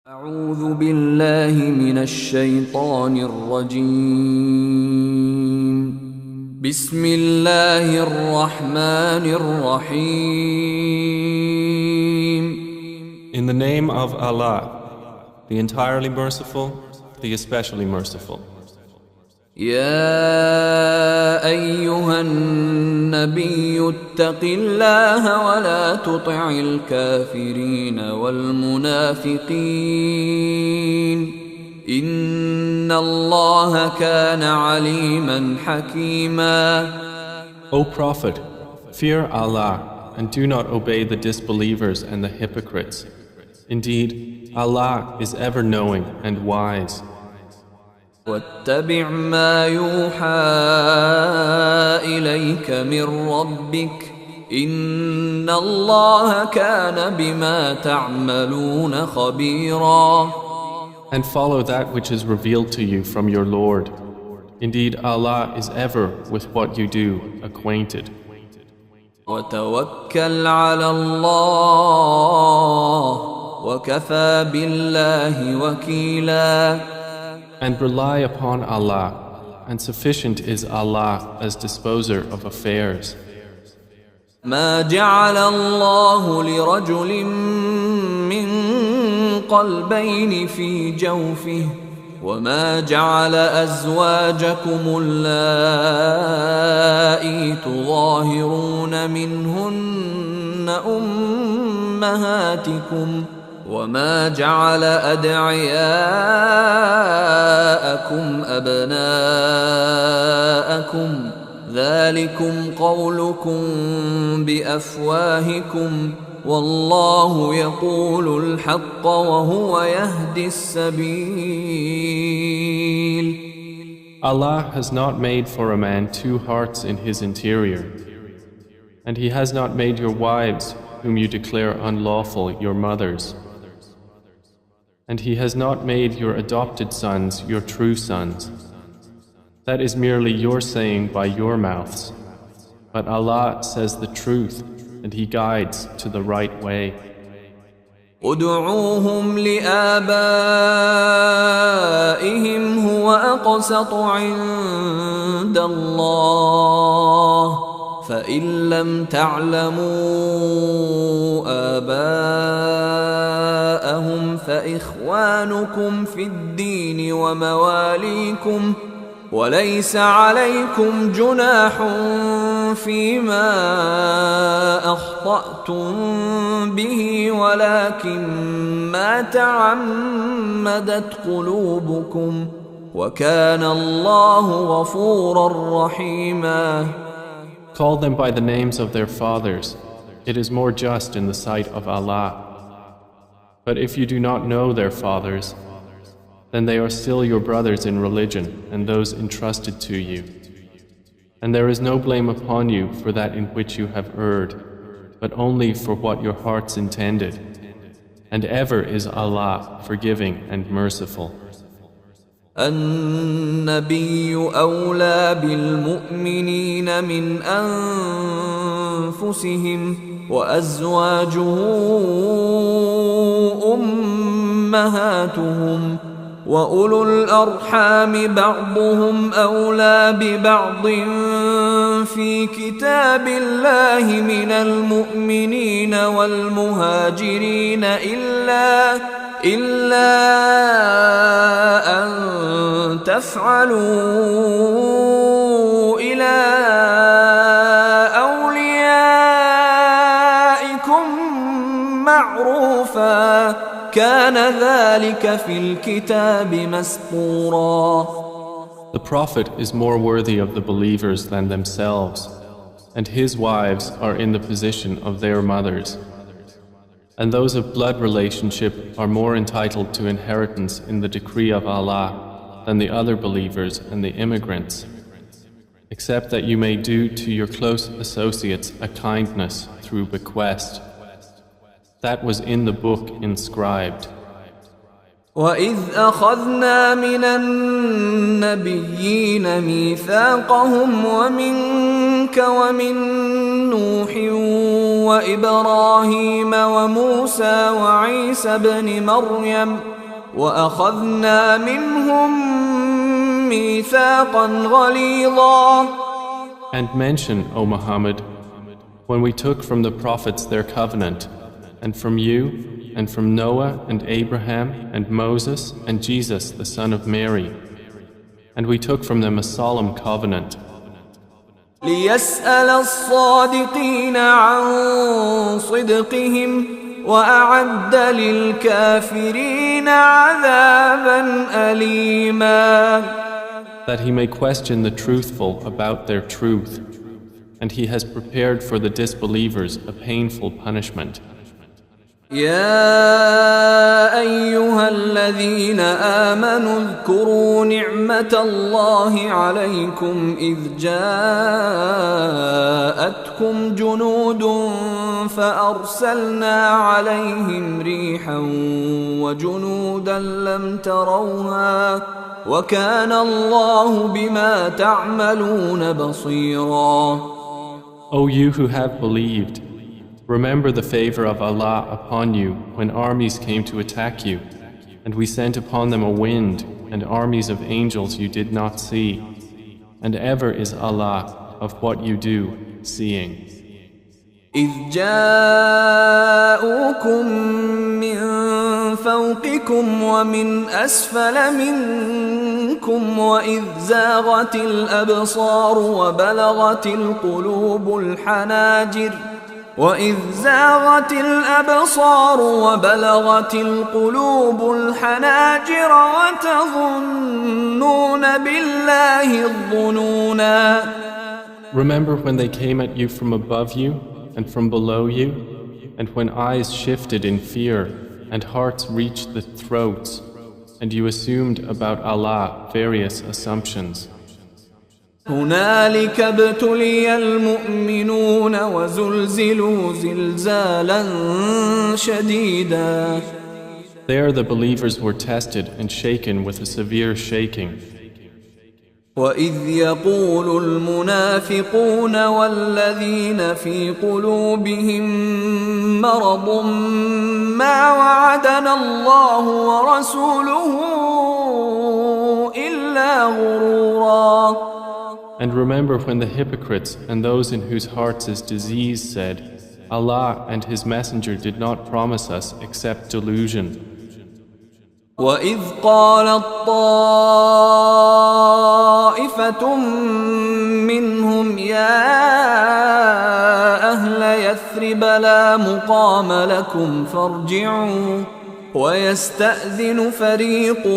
أعوذ بالله من الشيطان الرجيم. بسم الله الرحمن الرحيم. In the name of Allah, the entirely merciful, the especially merciful. يا أيها النبي اتق الله ولا تطع الكافرين والمنافقين إن الله كان عليما حكيما. O Prophet, fear Allah and do not obey the disbelievers and the hypocrites. Indeed, Allah is ever knowing and wise. واتبع ما يوحى إليك من ربك إن الله كان بما تعملون خبيرا. And follow that which is revealed to you from your Lord. Indeed, Allah is ever with what you do acquainted. وتوكل على الله وكفى بالله وكيلا. And rely upon Allah, and sufficient is Allah as disposer of affairs. ما جعل الله لرجل من قلبين في جوفه وما جعل أزواجكم اللائي تظاهرون منهن أمهاتكم وما جعل أدعياءكم أبناءكم ذلكم قولكم بأفواهكم والله يقول الحق وهو يهدي السبيل. Allah has not made for a man two hearts in his interior, and He has not made your wives, whom you declare unlawful, your mothers. And He has not made your adopted sons your true sons. That is merely your saying by your mouths. But Allah says the truth, and He guides to the right way. ادعوهم لآبائهم هو أقسط عند الله فإن لم تعلموا آباءهم فإخوانكم في الدين ومواليكم وليس عليكم جناح فيما أخطأتم به ولكن ما تعمدت قلوبكم وكان الله غفورا رحيما. Call them by the names of their fathers. It is more just in the sight of Allah. But if you do not know their fathers, then they are still your brothers in religion and those entrusted to you. And there is no blame upon you for that in which you have erred, but only for what your hearts intended. And ever is Allah forgiving and merciful. النبي أولى بالمؤمنين من أنفسهم وأزواجه أمهاتهم وأولو الأرحام بعضهم أولى ببعض في كتاب الله من المؤمنين والمهاجرين إلا أن تفعلوا إلى أوليائكم معروفا كان ذلك في الكتاب مسطورا. The Prophet is more worthy of the believers than themselves, and his wives are in the position of their mothers. And those of blood relationship are more entitled to inheritance in the decree of Allah than the other believers and the immigrants, except that you may do to your close associates a kindness through bequest. That was in the book inscribed. وَإِذْ أَخَذْنَا مِنَ النَّبِيِّينَ مِيثَاقَهُمْ وَمِنْكَ وَمِنْ نُوحٍ وإبراهيم وموسى وعيسى ابن مريم وأخذنا منهم ميثاقا غليظا. And mention, O Muhammad, when we took from the prophets their covenant, and from you, and from Noah and Abraham and Moses and Jesus the son of Mary. And we took from them a solemn covenant. ليسأل الصادقين عن صدقهم وأعد للكافرين عذابا أليما. That he may question the truthful about their truth, and he has prepared for the disbelievers a painful punishment. يا أيها الذين آمنوا اذكروا نعمة الله عليكم إذ جاءتكم جنود فأرسلنا عليهم ريحا وجنودا لم تروها وكان الله بما تعملون بصيرا. O you who have believed, remember the favor of Allah upon you when armies came to attack you, and we sent upon them a wind and armies of angels you did not see, and ever is Allah of what you do seeing. إذ جاءوكم من فوقكم ومن أسفل منكم وإذ زاغت الأبصار وبلغت القلوب الحناجر وتظنون بالله الظنونا. Remember when they came at you from above you and from below you, and when eyes shifted in fear and hearts reached the throats, and you assumed about Allah various assumptions. هنالك ابتلي المؤمنون وزلزلوا زلزالا شديدا. There the believers were tested and shaken with a severe shaking. وإذ يقول المنافقون والذين في قلوبهم مرض ما وعدنا الله ورسوله إلا غرورا. And remember when the hypocrites and those in whose hearts is disease said, Allah and His Messenger did not promise us except delusion. وَإِذْ قَالَتْ طَائِفَةٌ مِّنْهُمْ يَا أَهْلَ يَثْرِبَ لَا مُقَامَ لَكُمْ فَارْجِعُوا ويستأذن فريق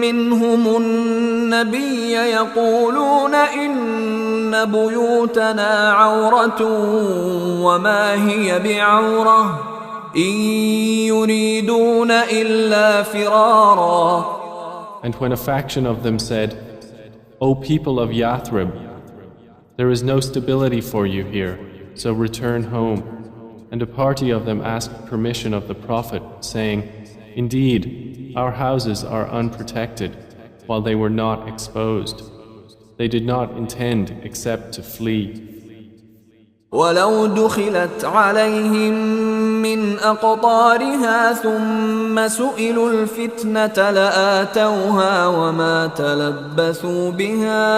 منهم النبي يقولون إن بيوتنا عورة وما هي بعورة إن يريدون إلا فرارا. And when a faction of them said, O people of Yathrib, there is no stability for you here, so return home. And a party of them asked permission of the Prophet, saying, Indeed, our houses are unprotected, while they were not exposed. They did not intend except to flee. ولو دخلت عليهم من أقطارها ثم سئلوا الفتنة لآتوها وما تلبثوا بها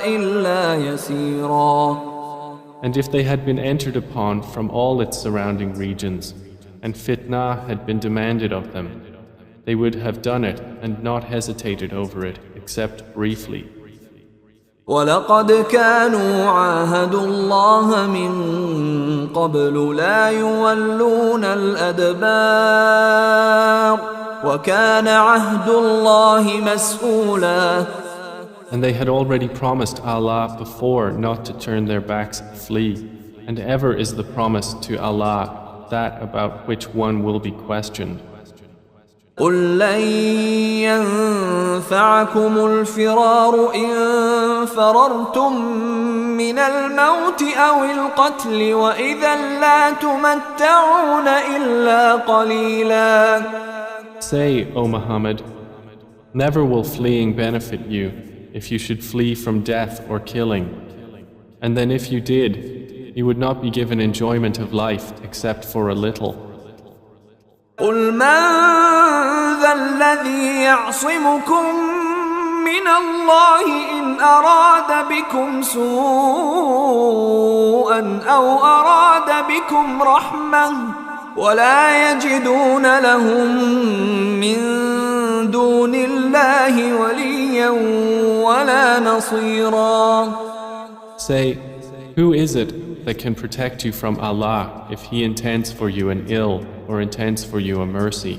إلا يسيرا. And if they had been entered upon from all its surrounding regions, and fitna had been demanded of them, they would have done it and not hesitated over it except briefly. وَلَقَدْ كَانُوا عَاهَدُوا اللَّهَ مِن قَبْلُ لَا يُوَلُّونَ الْأَدْبَارَ وَكَانَ عَهْدُ اللَّهِ مَسْئُولًا. And they had already promised Allah before not to turn their backs and flee, and ever is the promise to Allah that about which one will be questioned. قُل لَّن يَنفَعَكُمُ الْفِرَارُ إِن فَرَرْتُم مِّنَ الْمَوْتِ أَوِ الْقَتْلِ وَإِذًا لَّا تُمَتَّعُونَ إِلَّا قَلِيلًا. Say, O Muhammad, never will fleeing benefit you if you should flee from death or killing. And then if you did, you would not be given enjoyment of life except for a little. قل من ذا الذي يعصمكم من الله إن أراد بكم سوءا أو أراد بكم رحمة ولا يجدون لهم من دون الله وليا ولا نصيرا. Say, who is it that can protect you from Allah if He intends for you an ill or intends for you a mercy?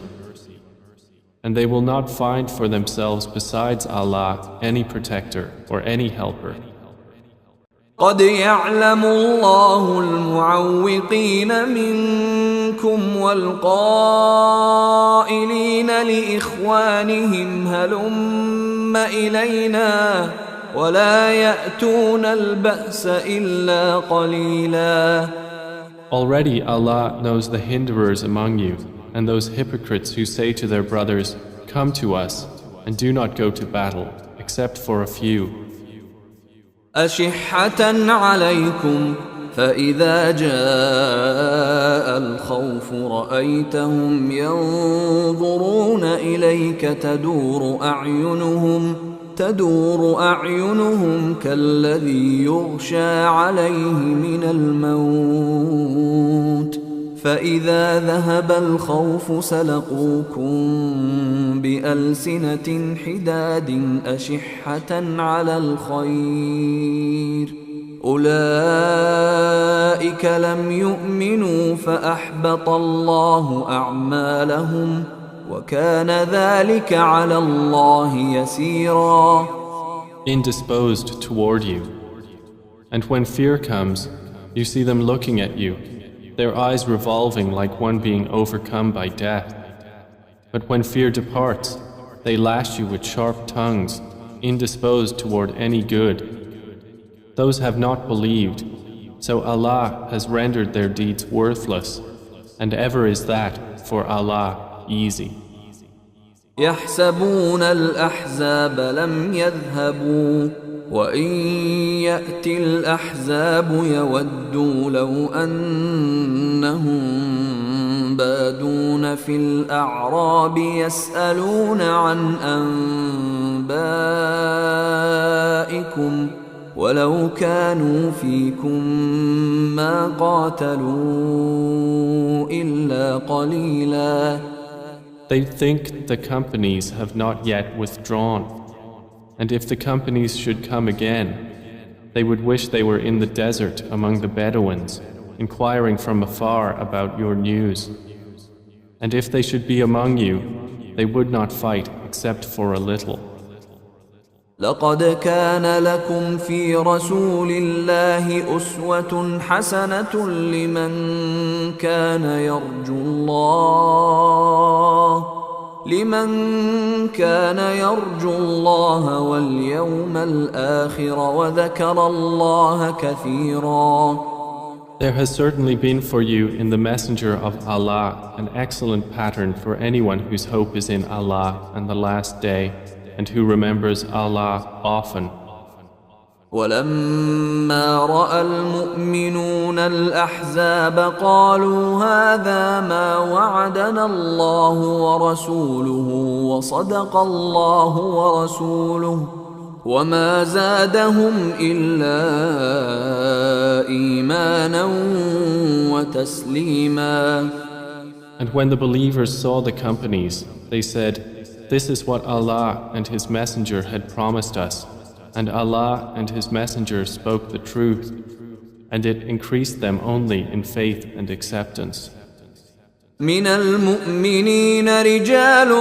And they will not find for themselves besides Allah any protector or any helper. قد يعلم الله المعوقين منكم والقائلين لإخوانهم هلم إلينا ولا يأتون البأس إلا قليلا. Already Allah knows the hinderers among you and those hypocrites who say to their brothers, "Come to us," and do not go to battle, except for a few. أشحة عليكم فإذا جاء الخوف رأيتهم ينظرون إليك تدور أعينهم كالذي يغشى عليه من الموت فإذا ذهب الخوف سلقوكم بألسنة حداد أشحة على الخير أولئك لم يؤمنوا فأحبط الله أعمالهم وكان ذلك على الله يسيرا. Indisposed toward you. And when fear comes, you see them looking at you, their eyes revolving like one being overcome by death. But when fear departs, they lash you with sharp tongues, indisposed toward any good. Those have not believed, so Allah has rendered their deeds worthless, and ever is that for Allah easy. يحسبون الأحزاب لم يذهبوا وإن يأتي الأحزاب يودوا لو أنهم بادون في الأعراب يسألون عن أنبائكم ولو كانوا فيكم ما قاتلوا إلا قليلا. They think the companies have not yet withdrawn, and if the companies should come again, they would wish they were in the desert among the Bedouins, inquiring from afar about your news. And if they should be among you, they would not fight except for a little. لقد كان لكم في رسول الله أسوة حسنة لمن كان يرجو الله واليوم الآخر وذكر الله كثيرا. There has certainly been for you in the Messenger of Allah an excellent pattern for anyone whose hope is in Allah and the last day, and who remembers Allah often. ولما رأى المؤمنون الأحزاب قالوا هذا ما وعدنا الله ورسوله وصدق الله ورسوله وما زادهم إلا إيمانا وتسليما. And when the believers saw the companies, they said, "This is what Allah and His Messenger had promised us, and Allah and His Messenger spoke the truth, and it increased them only in faith and acceptance." من المؤمنين رجال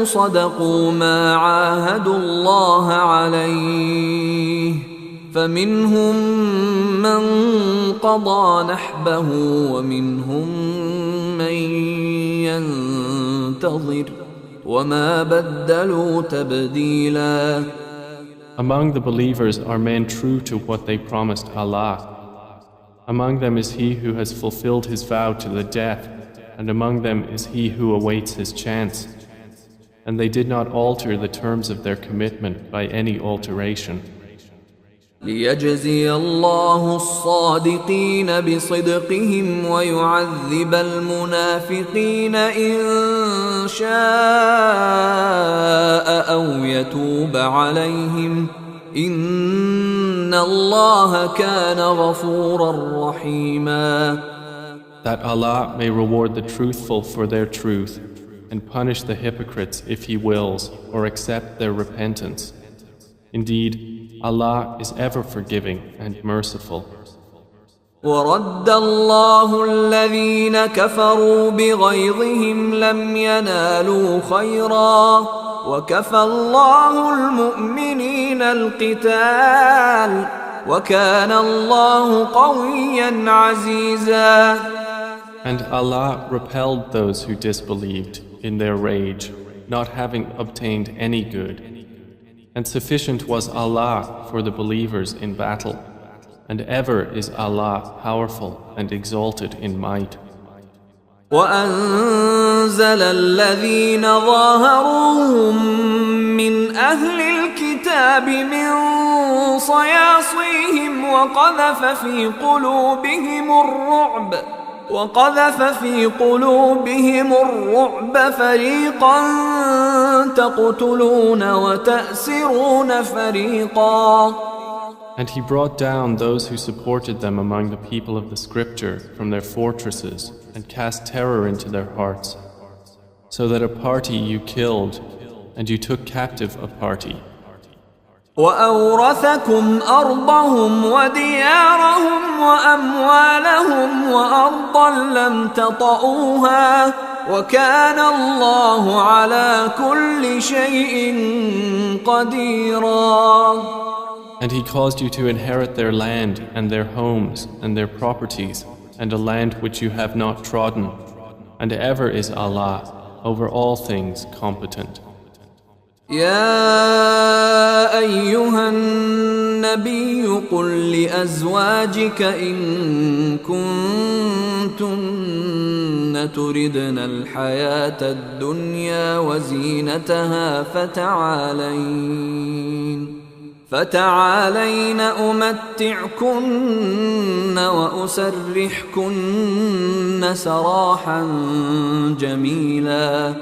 صدقوا ما عاهدوا الله عليه فمنهم من قضى نحبه ومنهم من ينتظر وما بدلوا تبديلا. Among the believers are men true to what they promised Allah. Among them is he who has fulfilled his vow to the death, and among them is he who awaits his chance. And they did not alter the terms of their commitment by any alteration. ليجزي الله الصادقين بصدقهم ويعذب المنافقين إن شاء أو يتوب عليهم إن الله كان غفورا رحيما. That Allah may reward the truthful for their truth and punish the hypocrites if He wills or accept their repentance. Indeed, Allah is ever forgiving and merciful. ورد الله الذين كفروا بغيظهم لم ينالوا خيرا وكفى الله المؤمنين القتال وكان الله قويا عزيزا. And Allah repelled those who disbelieved in their rage, not having obtained any good. And sufficient was Allah for the believers in battle, and ever is Allah powerful and exalted in might. وأنزل الذين ظاهروهم من أهل الكتاب من صياصيهم وقذف في قلوبهم الرعب فريقا تقتلون وتأسرون فريقا. And He brought down those who supported them among the people of the Scripture from their fortresses and cast terror into their hearts, so that a party you killed and you took captive a party. وأورثكم أرضهم وديارهم وأموالهم وأرضا لم تطئوها وكان الله على كل شيء قديرا. And He caused you to inherit their land and their homes and their properties and a land which you have not trodden, and ever is Allah over all things competent. يا أيها النبي قل لأزواجك إن كنتن تردن الحياة الدنيا وزينتها فتعالين أمتعكن وأسرحكن سراحا جميلا.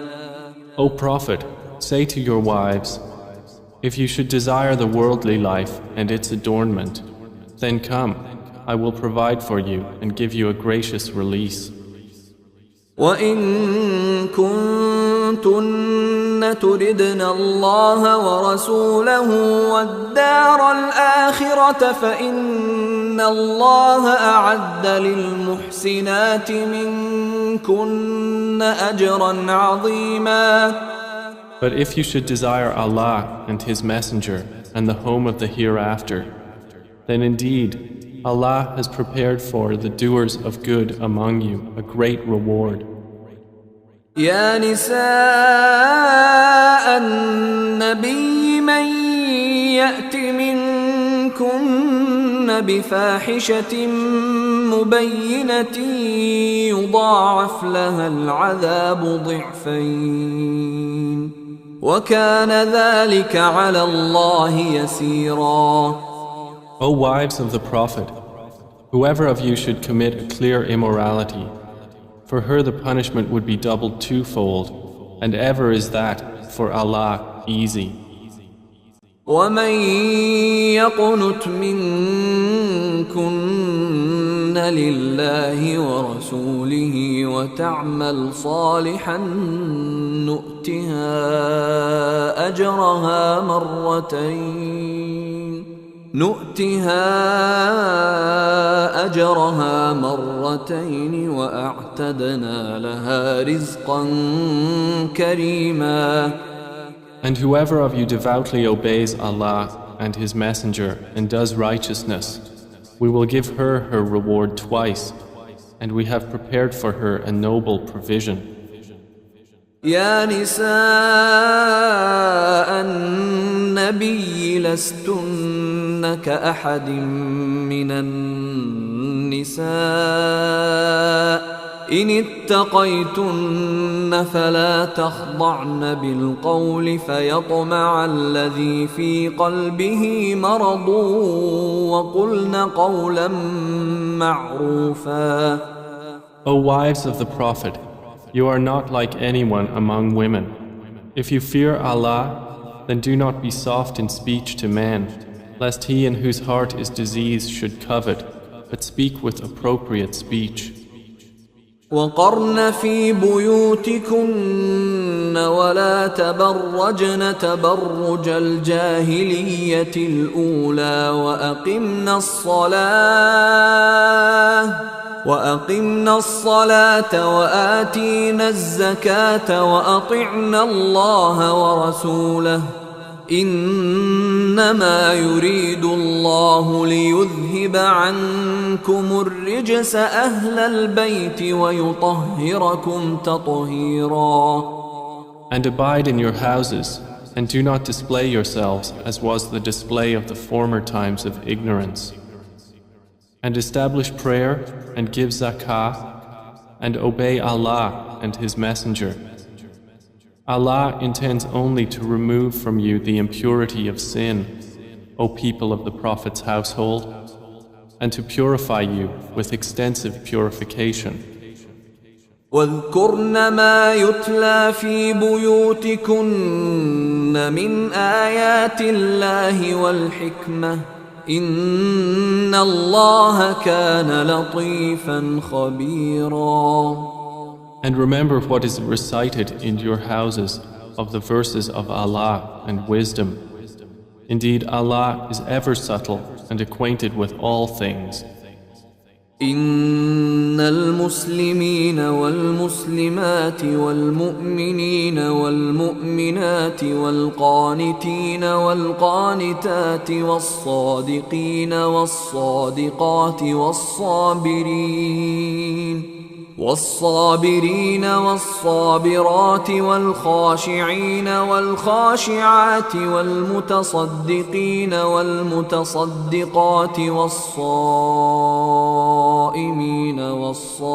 O Prophet, say to your wives, if you should desire the worldly life and its adornment, then come, I will provide for you and give you a gracious release. وَإِن كُنتُنَّ تُرِدْنَ اللَّهَ وَرَسُولَهُ وَالدَّارَ الْآخِرَةَ فَإِنَّ اللَّهَ أَعَدَّ لِلْمُحْسِنَاتِ مِنكُنَّ أَجْرًا عَظِيمًا. But if you should desire Allah and His Messenger and the home of the hereafter, then indeed Allah has prepared for the doers of good among you a great reward. يا نساء النبي من يأت منكن بفاحشة مبينة يضاعف لها العذاب ضعفين وكان ذلك على الله يسيرا. O wives of the Prophet, whoever of you should commit a clear immorality, for her the punishment would be doubled twofold, and ever is that for Allah easy. ومن يقنت منكن لله ورسوله وتعمل صالحا نؤتها أجرها مرتين وأعتدنا لها رزقا كريما. And whoever of you devoutly obeys Allah and His Messenger and does righteousness, we will give her her reward twice, and we have prepared for her a noble provision. يا نساء النبي لستن كأحد من النساء إن اتقيتن فلا تخضعن بالقول فيطمع الذي في قلبه مرض وقلن قولا معروفا. O wives of the Prophet, you are not like anyone among women. If you fear Allah, then do not be soft in speech to man, lest he in whose heart is disease should covet, but speak with appropriate speech. وقرن في بيوتكن ولا تبرجن تبرج الجاهلية الأولى وأقمنا الصلاة وآتينا الزكاة وأطعنا الله ورسوله إنما يريد الله ليذهب عنكم الرجس أهل البيت ويطهركم تطهيرا. And abide in your houses, and do not display yourselves as was the display of the former times of ignorance. And establish prayer and give zakah and obey Allah and His Messenger. Allah intends only to remove from you the impurity of sin, O people of the Prophet's household, and to purify you with extensive purification. واذكرن ما يتلى في بيوتكن من آيات الله والحكمة إن الله كان لطيفا خبيرا. And remember what is recited in your houses of the verses of Allah and wisdom. Indeed, Allah is ever subtle and acquainted with all things. إن المسلمين والمسلمات والمؤمنين والمؤمنات والقانتين والقانتات والصادقين والصادقات والصابرين والصابرات والخاشعين والخاشعات والمتصدقين والمتصدقات والصائمين والصائمات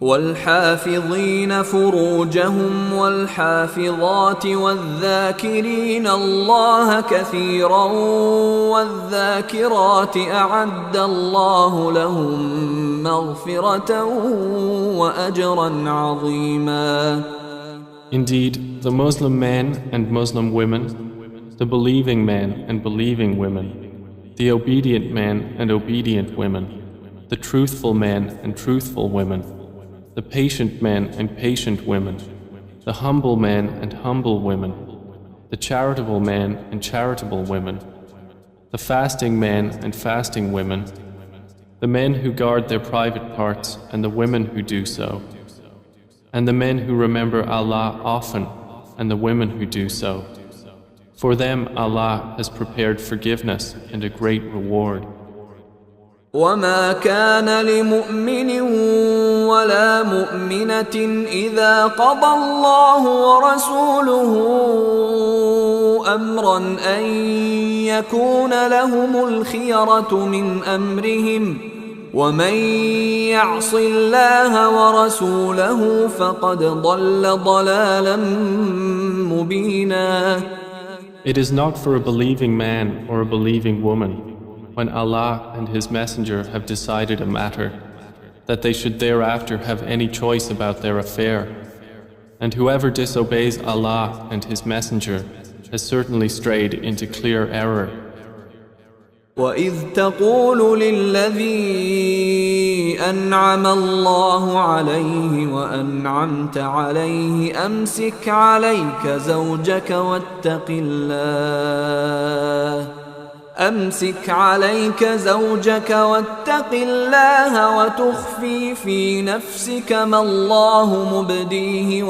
والحافظين فروجهم والحافظات والذاكرين الله كثيرا والذاكرات أعد الله لهم مغفرة وأجرا عظيما. Indeed, the Muslim men and Muslim women, the believing men and believing women, the obedient men and obedient women, the truthful men and truthful women, the patient men and patient women, the humble men and humble women, the charitable men and charitable women, the fasting men and fasting women, the men who guard their private parts and the women who do so, and the men who remember Allah often and the women who do so. For them Allah has prepared forgiveness and a great reward. وما كان لمؤمن ولا مؤمنة إذا قضى الله ورسوله أمرا أن يكون لهم الخيرة من أمرهم ومن يعص الله ورسوله فقد ضل ضلالا مبينا. It is not for a believing man or a believing woman, when Allah and His Messenger have decided a matter, that they should thereafter have any choice about their affair. And whoever disobeys Allah and His Messenger has certainly strayed into clear error. وَإِذْ تَقُولُ لِلَّذِي أَنْعَمَ اللَّهُ عَلَيْهِ وَأَنْعَمْتَ عَلَيْهِ أَمْسِكْ عَلَيْكَ زَوْجَكَ واتق الله وتخفي في نفسك ما الله مبديه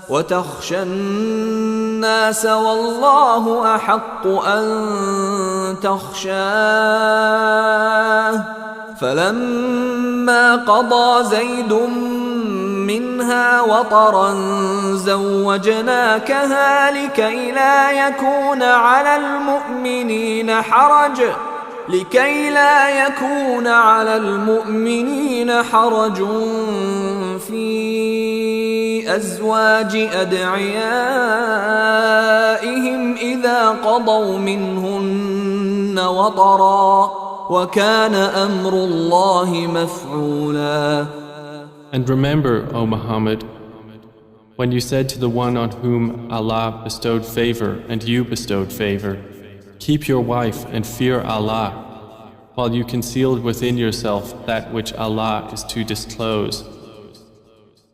وتخشى الناس والله أحق أن تخشاه فلما قضى زيد منها وطرا زوجناكها لكي لا يكون على المؤمنين حرج في أزواج أدعيائهم إذا قضوا منهن وطرا وكان أمر الله مفعولا. And remember, O Muhammad, when you said to the one on whom Allah bestowed favor and you bestowed favor, keep your wife and fear Allah, while you concealed within yourself that which Allah is to disclose.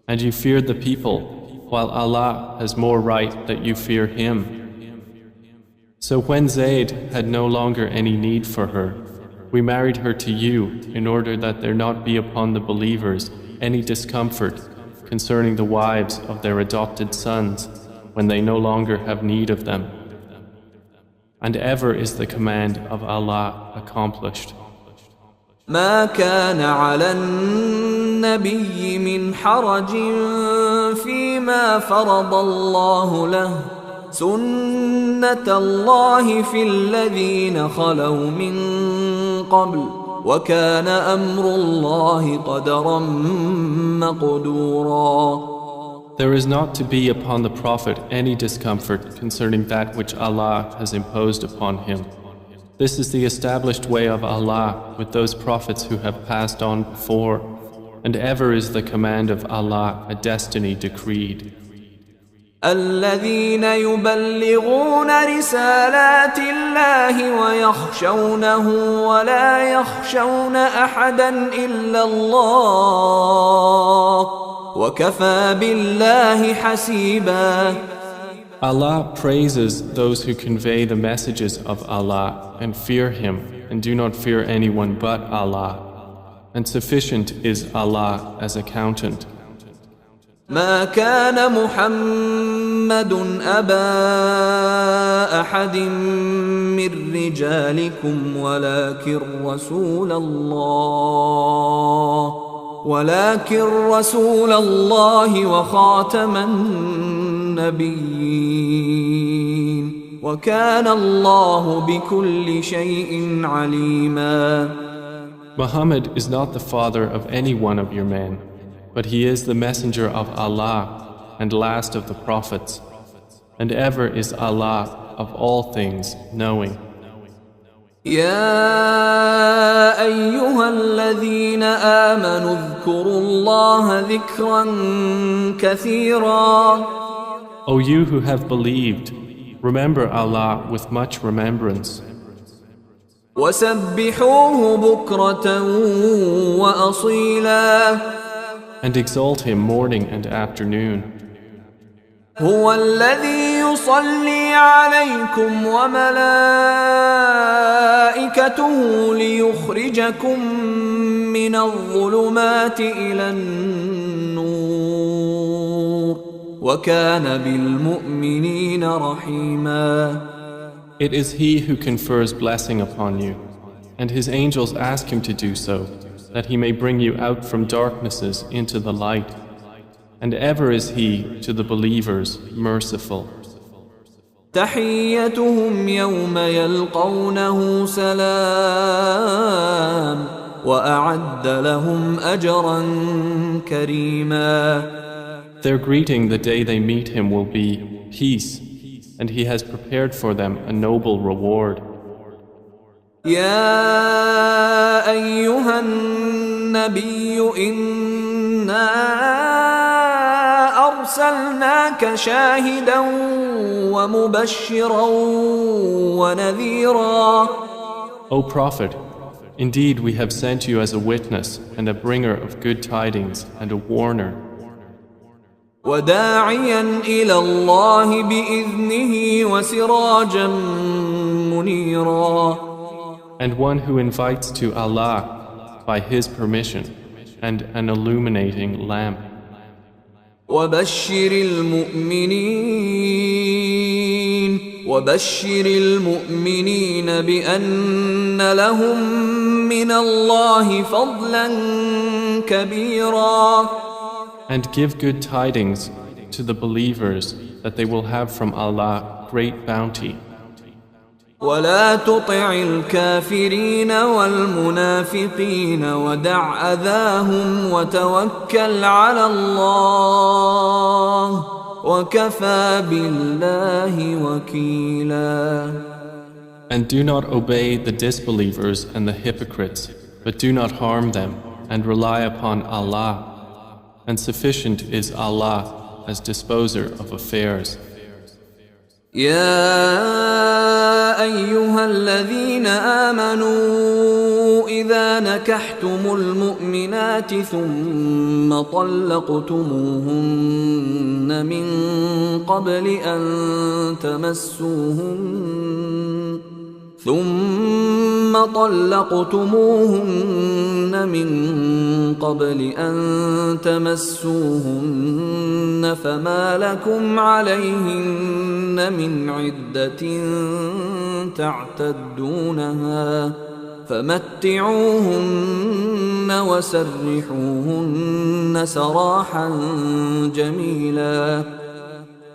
And you feared the people, while Allah has more right that you fear Him. So when Zayd had no longer any need for her, we married her to you in order that there not be upon the believers any discomfort concerning the wives of their adopted sons when they no longer have need of them. And ever is the command of Allah accomplished. ما كان على النبي من حرج فيما فرض الله له سنة الله في الذين خلوا من قبل وكان أمر الله قدرا مقدورا. There is not to be upon the Prophet any discomfort concerning that which Allah has imposed upon him. This is the established way of Allah with those prophets who have passed on before, and ever is the command of Allah a destiny decreed. الذين يبلغون رسالات الله ويخشونه ولا يخشون أحدا إلا الله وكفى بالله حسيبا. Allah praises those who convey the messages of Allah and fear Him and do not fear anyone but Allah, and sufficient is Allah as accountant. ما كان محمد أبا أحد من رجالكم ولكن رسول الله وخاتم النبيين وكان الله بكل شيء عليما. Muhammad is not the father of any one of your men, but he is the messenger of Allah and last of the prophets, and ever is Allah of all things knowing. يا أيها الذين آمنوا اذكروا الله ذكرا كثيرا. O you who have believed, remember Allah with much remembrance. وسبحوه بكرة وأصيلا. And exalt Him morning and afternoon. هو الذي يصلي عليكم وملائكته ليخرجكم من الظلمات إلى النور وكان بالمؤمنين رحيما. It is He who confers blessing upon you, and His angels ask Him to do so, that He may bring you out from darknesses into the light. And ever is He to the believers merciful. تحيتهم يوم يلقونه سلام وأعد لهم أجرا كريما. Their greeting the day they meet Him will be peace, and He has prepared for them a noble reward. يا أيها النبي إنا أرسلناك شاهدا ومبشرا ونذيرا. O Prophet, indeed we have sent you as a witness and a bringer of good tidings and a warner. وداعيا إلى الله بإذنه وسراجا منيرا. And one who invites to Allah by His permission and an illuminating lamp. وبشر المؤمنين بأن لهم من الله فضلا كبيرا. And give good tidings to the believers that they will have from Allah great bounty. ولا تطع الكافرين والمنافقين ودع أذاهم وتوكل على الله وكفى بالله وكيلا. And do not obey the disbelievers and the hypocrites, but do not harm them, and rely upon Allah. And sufficient is Allah as disposer of affairs. يا أيها الذين آمنوا إذا نكحتم المؤمنات ثم طلقتموهن من قبل أن تمسوهن فما لكم عليهن من عدة تعتدونها فمتعوهن وسرحوهن سراحا جميلا.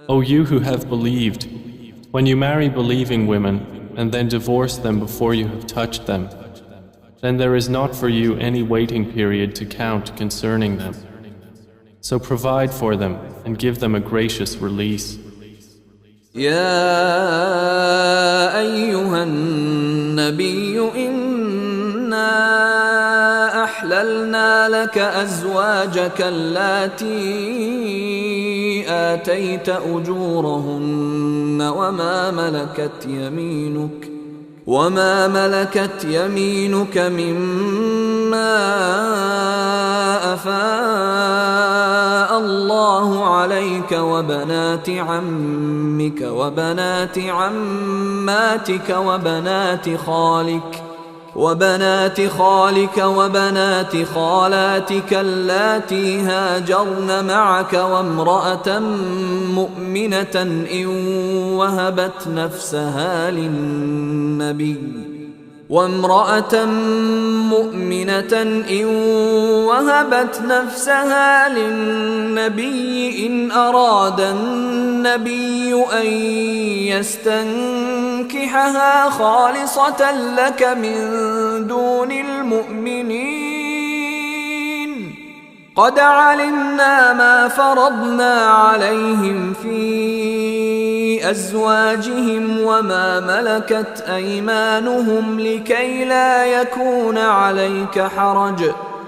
O you who have believed, when you marry believing women and then divorce them before you have touched them, then there is not for you any waiting period to count concerning them. So provide for them and give them a gracious release. يا أيها النبي إنا أحللنا لك أزواجك اللاتي آتيت أجورهن وما ملكت يمينك مما أفاء الله عليك وبنات عمك وبنات عماتك وبنات خالك وبنات خالاتك اللاتي هاجرن معك وامرأة مؤمنة إن وهبت نفسها للنبي إن أراد النبي أن يستنكحها خالصة لك من دون المؤمنين قد علمنا ما فرضنا عليهم في أزواجهم وما ملكت أيمانهم لكي لا يكون عليك حرج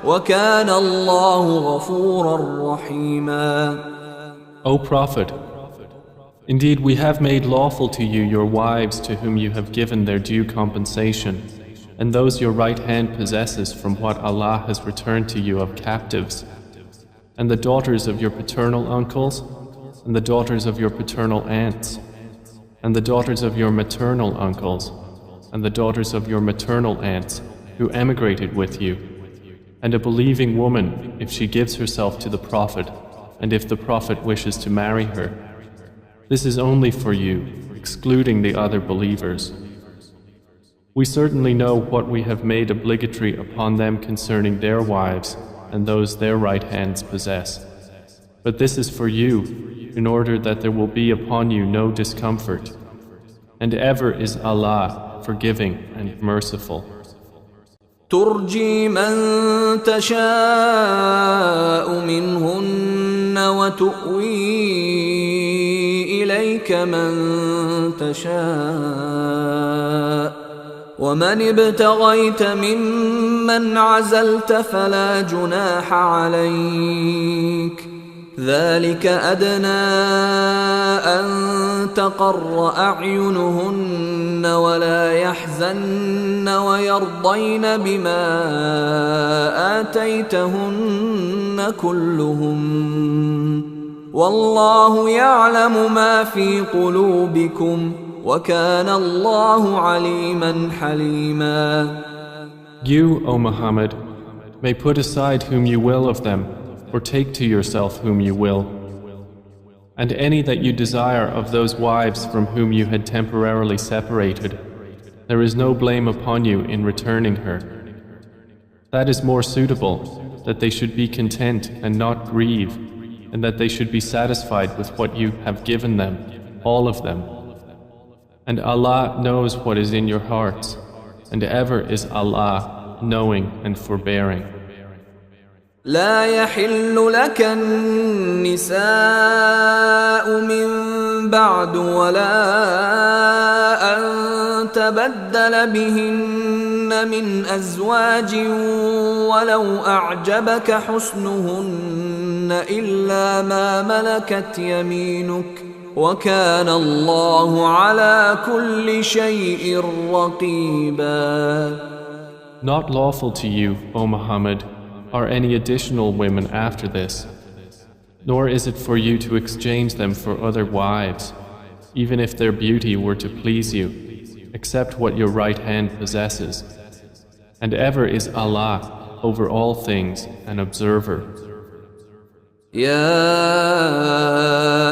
وكان الله غفورا رحيما. O Prophet, indeed we have made lawful to you your wives to whom you have given their due compensation, and those your right hand possesses from what Allah has returned to you of captives, and the daughters of your paternal uncles, and the daughters of your paternal aunts, and the daughters of your maternal uncles, and the daughters of your maternal aunts who emigrated with you, and a believing woman if she gives herself to the Prophet, and if the Prophet wishes to marry her. This is only for you, excluding the other believers. We certainly know what we have made obligatory upon them concerning their wives and those their right hands possess. But this is for you, in order that there will be upon you no discomfort. And ever is Allah forgiving and merciful. ترجي من تشاء منهن وتؤوي إليك من تشاء ومن ابتغيت ممن عزلت فلا جناح عليك ذلك أدنى أن تقر أعينهن ولا يحزن ويرضين بما آتيتهن كلهم والله يعلم ما في قلوبكم وكان الله عليما حليما. You, O Muhammad, may put aside whom you will of them, or take to yourself whom you will. And any that you desire of those wives from whom you had temporarily separated, there is no blame upon you in returning her. That is more suitable, that they should be content and not grieve, and that they should be satisfied with what you have given them, all of them. And Allah knows what is in your hearts, and ever is Allah knowing and forbearing. لا يحل لك النساء من بعد ولا أن تبدل بهن من أزواج ولو أعجبك حسنهن إلا ما ملكت يمينك وكان الله على كل شيء رقيبا. Not lawful to you, O Muhammad, are any additional women after this, nor is it for you to exchange them for other wives, even if their beauty were to please you, except what your right hand possesses. And ever is Allah over all things an observer. يا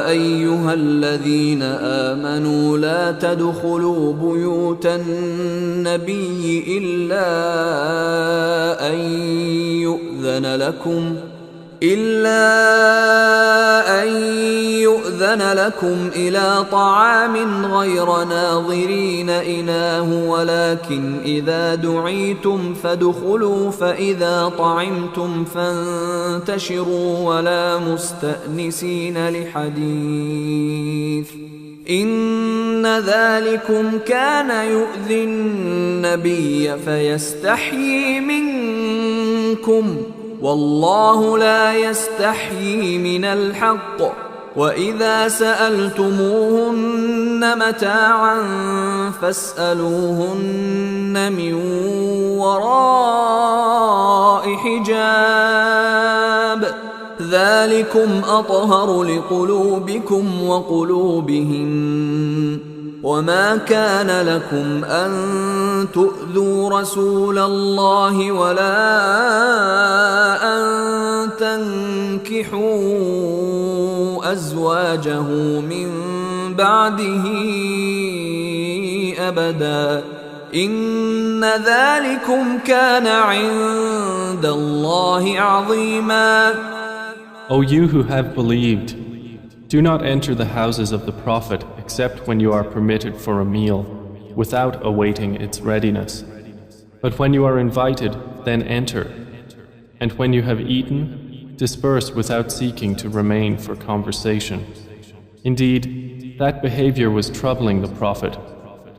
أيها الذين آمنوا لا تدخلوا بيوت النبي إلا أن يؤذن لكم إلى طعام غير ناظرين إناه ولكن إذا دعيتم فادخلوا فإذا طعمتم فانتشروا ولا مستأنسين لحديث إن ذلكم كان يؤذي النبي فيستحيي منكم والله لا يستحيي من الحق وإذا سألتموهن متاعا فاسألوهن من وراء حجاب ذلكم أطهر لقلوبكم وقلوبهن وما كان لكم أن تؤذوا رسول الله ولا أن تنكحوا أزواجه من بعده أبدا إن ذلكم كان عند الله عظيما. O you who have believed, do not enter the houses of the Prophet except when you are permitted for a meal, without awaiting its readiness. But when you are invited, then enter. And when you have eaten, disperse without seeking to remain for conversation. Indeed, that behavior was troubling the Prophet,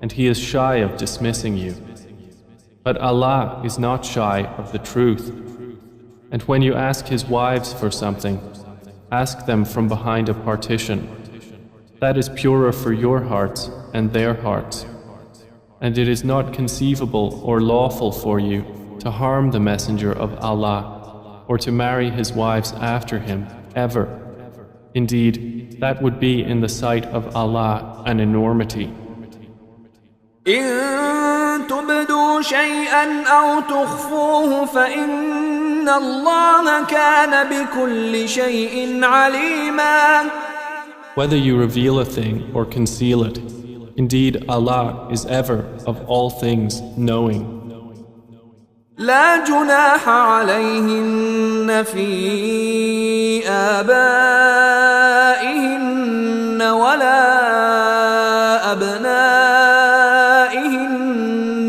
and he is shy of dismissing you. But Allah is not shy of the truth. And when you ask his wives for something, ask them from behind a partition. That is purer for your hearts and their hearts. And it is not conceivable or lawful for you to harm the Messenger of Allah or to marry his wives after him, ever. Indeed, that would be in the sight of Allah an enormity. إن تبدوا شيئا أو تخفوه فإن الله كان بكل شيء عليما. Whether you reveal a thing or conceal it, indeed Allah is ever of all things knowing. لا جناح عليهن في آبائهن ولا أبنائهن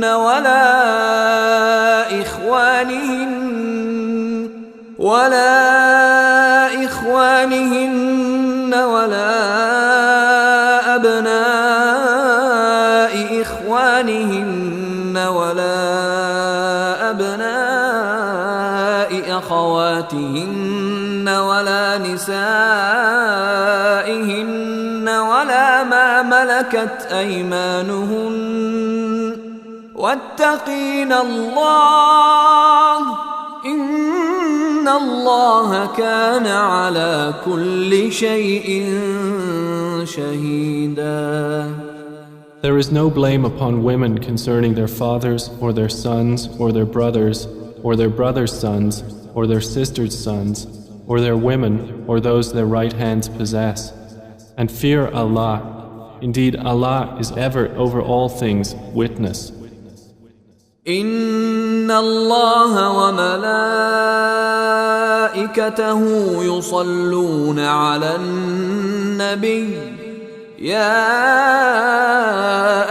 ولا إخوانهن ولا أبناء إخوانهن ولا أبناء أخواتهن ولا نسائهن ولا ما ملكت أيمانهن واتقين الله إن الله كان على كل شيء شهيدا. There is no blame upon women concerning their fathers or their sons or their brothers or their brothers' sons or their sisters' sons or their women or those their right hands possess. And fear Allah. Indeed, Allah is ever over all things witness. إن الله وملائكته يصلون على النبي يا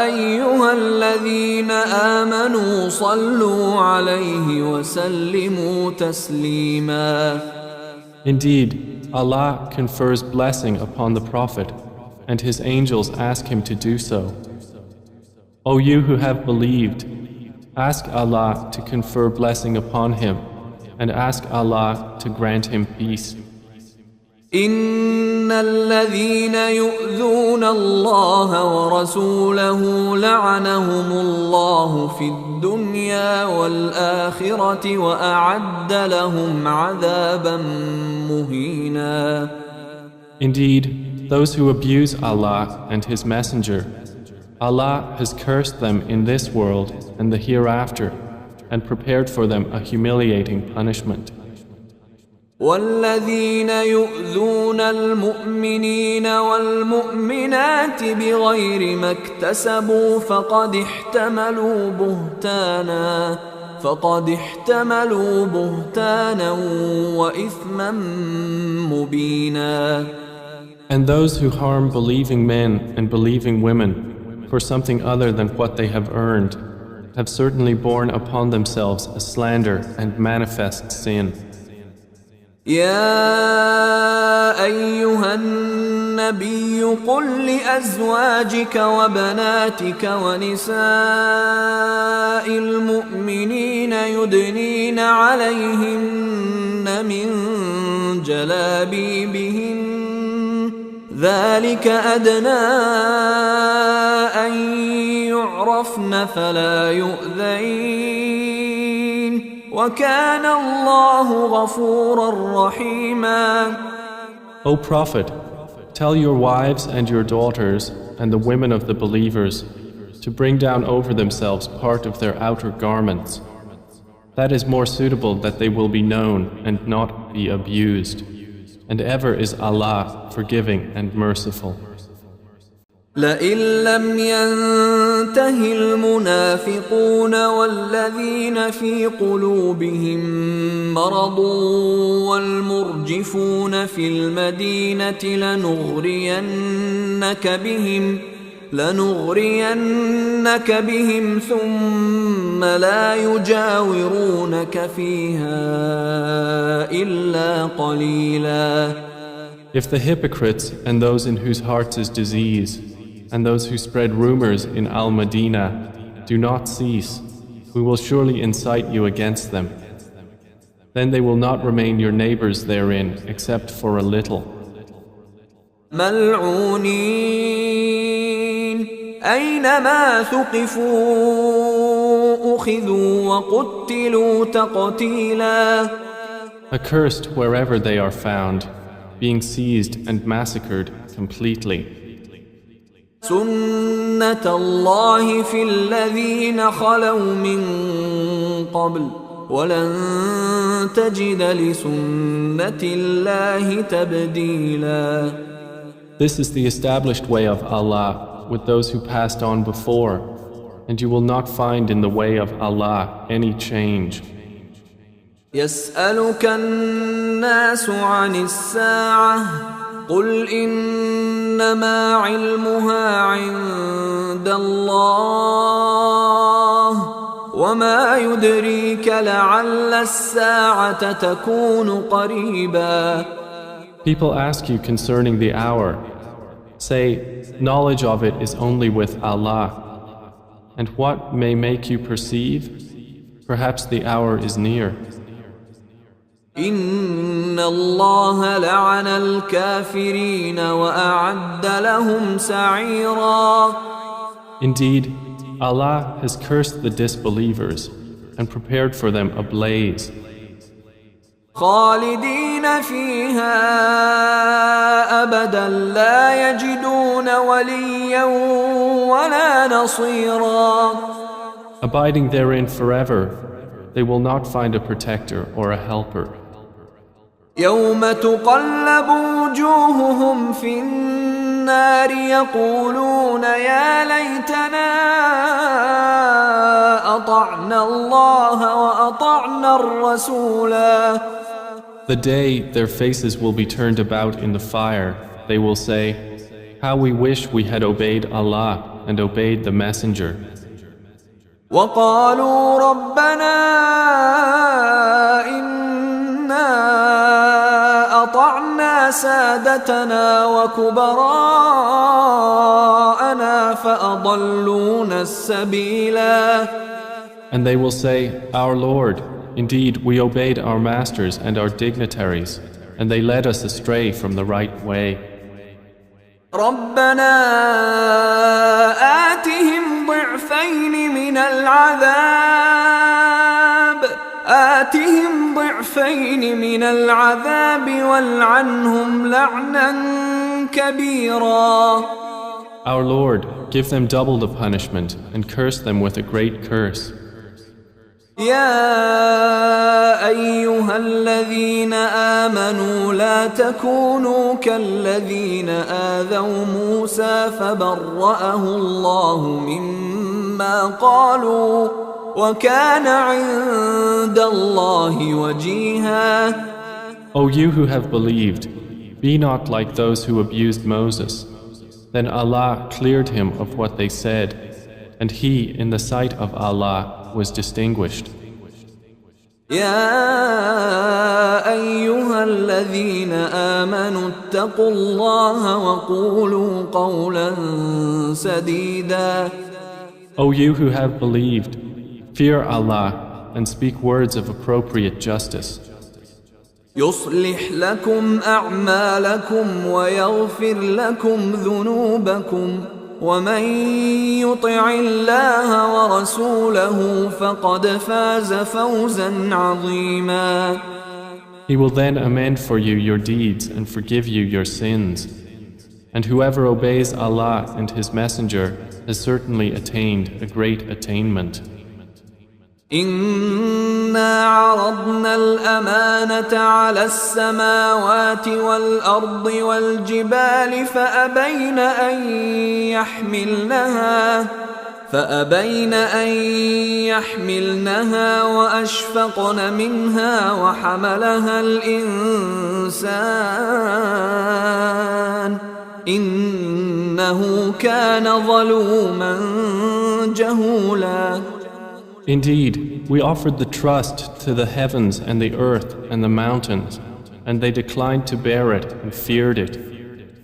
أيها الذين آمنوا صلوا عليه وسلموا تسليما. Indeed, Allah confers blessing upon the Prophet, and His angels ask him to do so. O you who have believed, ask Allah to confer blessing upon him, and ask Allah to grant him peace. إن الذين يؤذون الله ورسوله لعنهم الله في الدنيا والآخرة وأعد لهم عذابا مهينا. Indeed, those who abuse Allah and His Messenger, Allah has cursed them in this world and the hereafter, and prepared for them a humiliating punishment. والذين يؤذون المؤمنين والمؤمنات بغير ما اكتسبوا فقد احتملوا بهتانا وإثما مبينا. And those who harm believing men and believing women for something other than what they have earned have certainly borne upon themselves a slander and manifest sin. يا أيها النبي قل لأزواجك وبناتك ونساء المؤمنين يدنين عليهن من جلابيبهن ذلك أدنى أن يعرفن فلا يؤذين وَكَانَ اللَّهُ غَفُورًا رَحِيمًا. O Prophet, tell your wives and your daughters and the women of the believers to bring down over themselves part of their outer garments. That is more suitable that they will be known and not be abused. And ever is Allah forgiving and merciful. لئن لم ينته المنافقون والذين في قلوبهم مرض والمرجفون في المدينة لنغرينك بهم ثم لا يجاورونك فيها إلا قليلا. If the hypocrites and those in whose hearts is disease and those who spread rumors in Al-Madinah do not cease, we will surely incite you against them. Then they will not remain your neighbors therein except for a little. ملعونين أينما ثقفوا أخذوا وقتلوا تقتيلا. Accursed wherever they are found, being seized and massacred completely. سنة الله في الذين خلوا من قبل ولن تجد لسنة الله تبديلا. This is the established way of Allah with those who passed on before, and you will not find in the way of Allah any change. يسألك الناس عن الساعة قل إنما علمها عند الله وما يدريك لعل الساعة تكون قريبا. People ask you concerning the hour. Say, knowledge of it is only with Allah. And what may make you perceive? Perhaps the hour is near. إن الله لعن الكافرين وأعد لهم سعيرا. Indeed, Allah has cursed the disbelievers and prepared for them a blaze. خالدين فيها أبدا لا يجدون وليا ولا نصيرا. Abiding therein forever, they will not find a protector or a helper. يوم تقلب وجوههم في النار يقولون يا ليتنا أطعنا الله وأطعنا الرسولا. The day their faces will be turned about in the fire, they will say, "How we wish we had obeyed Allah and obeyed the Messenger." وقالوا ربنا إنا أطعنا سادتنا وكبراءنا فأضلونا السبيلا. And they will say, "Our Lord, indeed we obeyed our masters and our dignitaries, and they led us astray from the right way." ربنا آتهم ضعفين من العذاب والعنهم لعنا كبيرا. Our Lord, give them double the punishment and curse them with a great curse. يا أيها الذين آمنوا لا تكونوا كالذين آذوا موسى فبرأه الله مما قالوا وكان عند الله وجيها. O you who have believed, be not like those who abused Moses. Then Allah cleared him of what they said, and he, in the sight of Allah, was distinguished. يا أيها الذين آمنوا اتقوا الله وقولوا قولا سديدا. O you who have believed, fear Allah and speak words of appropriate justice. يصلح لكم أعمالكم ويغفر لكم ذنوبكم ومن يطع الله ورسوله فقد فاز فوزا عظيما. He will then amend for you your deeds and forgive you your sins. And whoever obeys Allah and His Messenger has certainly attained a great attainment. إنا عرضنا الأمانة على السماوات والأرض والجبال فأبين أن يحملنها وأشفقن منها وحملها الإنسان إنه كان ظلوما جهولا. Indeed, we offered the trust to the heavens and the earth and the mountains, and they declined to bear it and feared it.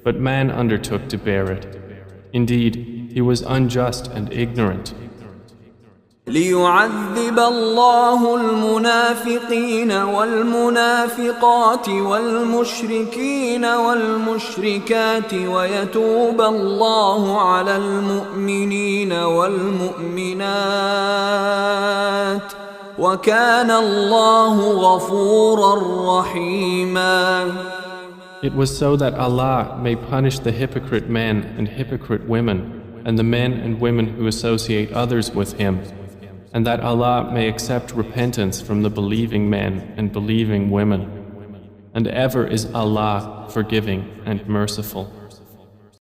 But man undertook to bear it. Indeed, he was unjust and ignorant. ليعذب الله المنافقين والمنافقات والمشركين والمشركات ويتوب الله على المؤمنين والمؤمنات وكان الله غفورا رحيما. It was so that Allah may punish the hypocrite men and hypocrite women and the men and women who associate others with Him, and that Allah may accept repentance from the believing men and believing women. And ever is Allah forgiving and merciful.